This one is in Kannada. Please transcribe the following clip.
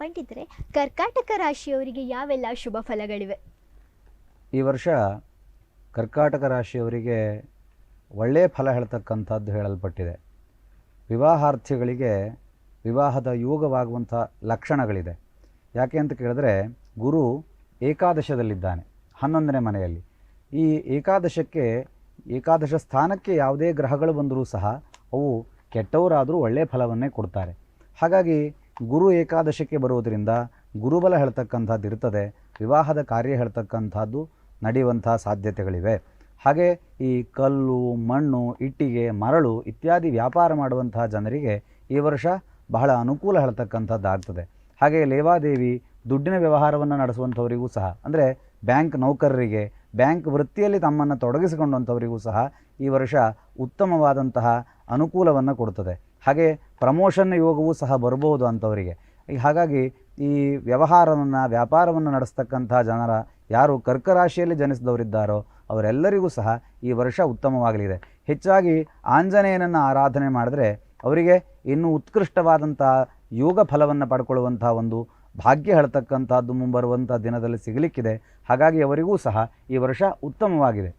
ಪಂಡಿತರೆ, ಕರ್ಕಾಟಕ ರಾಶಿಯವರಿಗೆ ಯಾವೆಲ್ಲ ಶುಭ ಫಲಗಳಿವೆ? ಈ ವರ್ಷ ಕರ್ಕಾಟಕ ರಾಶಿಯವರಿಗೆ ಒಳ್ಳೆಯ ಫಲ ಹೇಳ್ತಕ್ಕಂಥದ್ದು ಹೇಳಲ್ಪಟ್ಟಿದೆ. ವಿವಾಹಾರ್ಥಿಗಳಿಗೆ ವಿವಾಹದ ಯೋಗವಾಗುವಂಥ ಲಕ್ಷಣಗಳಿದೆ. ಯಾಕೆ ಅಂತ ಕೇಳಿದ್ರೆ, ಗುರು ಏಕಾದಶದಲ್ಲಿದ್ದಾನೆ, 11ನೇ ಮನೆಯಲ್ಲಿ. ಈ ಏಕಾದಶ ಸ್ಥಾನಕ್ಕೆ ಯಾವುದೇ ಗ್ರಹಗಳು ಬಂದರೂ ಸಹ ಅವು ಕೆಟ್ಟವರಾದರೂ ಒಳ್ಳೆಯ ಫಲವನ್ನೇ ಕೊಡ್ತಾರೆ. ಹಾಗಾಗಿ ಗುರು ಏಕಾದಶಕ್ಕೆ ಬರುವುದರಿಂದ ಗುರುಬಲ ಹೇಳ್ತಕ್ಕಂಥದ್ದು ಇರ್ತದೆ. ವಿವಾಹದ ಕಾರ್ಯ ಹೇಳ್ತಕ್ಕಂಥದ್ದು ನಡೆಯುವಂಥ ಸಾಧ್ಯತೆಗಳಿವೆ. ಹಾಗೆ ಈ ಕಲ್ಲು, ಮಣ್ಣು, ಇಟ್ಟಿಗೆ, ಮರಳು ಇತ್ಯಾದಿ ವ್ಯಾಪಾರ ಮಾಡುವಂತಹ ಜನರಿಗೆ ಈ ವರ್ಷ ಬಹಳ ಅನುಕೂಲ ಹೇಳ್ತಕ್ಕಂಥದ್ದು ಆಗ್ತದೆ. ಹಾಗೆ ಲೇವಾದೇವಿ, ದುಡ್ಡಿನ ವ್ಯವಹಾರವನ್ನು ನಡೆಸುವಂಥವರಿಗೂ ಸಹ, ಅಂದರೆ ಬ್ಯಾಂಕ್ ನೌಕರರಿಗೆ, ಬ್ಯಾಂಕ್ ವೃತ್ತಿಯಲ್ಲಿ ತಮ್ಮನ್ನು ತೊಡಗಿಸಿಕೊಂಡಂಥವರಿಗೂ ಸಹ ಈ ವರ್ಷ ಉತ್ತಮವಾದಂತಹ ಅನುಕೂಲವನ್ನು ಕೊಡುತ್ತದೆ. ಹಾಗೆ ಪ್ರಮೋಷನ್ ಯೋಗವೂ ಸಹ ಬರ್ಬೋದು ಅಂಥವರಿಗೆ. ಹಾಗಾಗಿ ಈ ವ್ಯಾಪಾರವನ್ನು ನಡೆಸ್ತಕ್ಕಂಥ ಜನರ ಯಾರು ಕರ್ಕರಾಶಿಯಲ್ಲಿ ಜನಿಸಿದವರಿದ್ದಾರೋ ಅವರೆಲ್ಲರಿಗೂ ಸಹ ಈ ವರ್ಷ ಉತ್ತಮವಾಗಲಿದೆ. ಹೆಚ್ಚಾಗಿ ಆಂಜನೇಯನನ್ನು ಆರಾಧನೆ ಮಾಡಿದ್ರೆ ಅವರಿಗೆ ಇನ್ನೂ ಉತ್ಕೃಷ್ಟವಾದಂಥ ಯೋಗ ಫಲವನ್ನು ಪಡ್ಕೊಳ್ಳುವಂಥ ಒಂದು ಭಾಗ್ಯ ಹೇಳ್ತಕ್ಕಂಥದ್ದು ಮುಂಬರುವಂಥ ದಿನದಲ್ಲಿ ಸಿಗಲಿಕ್ಕಿದೆ. ಹಾಗಾಗಿ ಅವರಿಗೂ ಸಹ ಈ ವರ್ಷ ಉತ್ತಮವಾಗಿದೆ.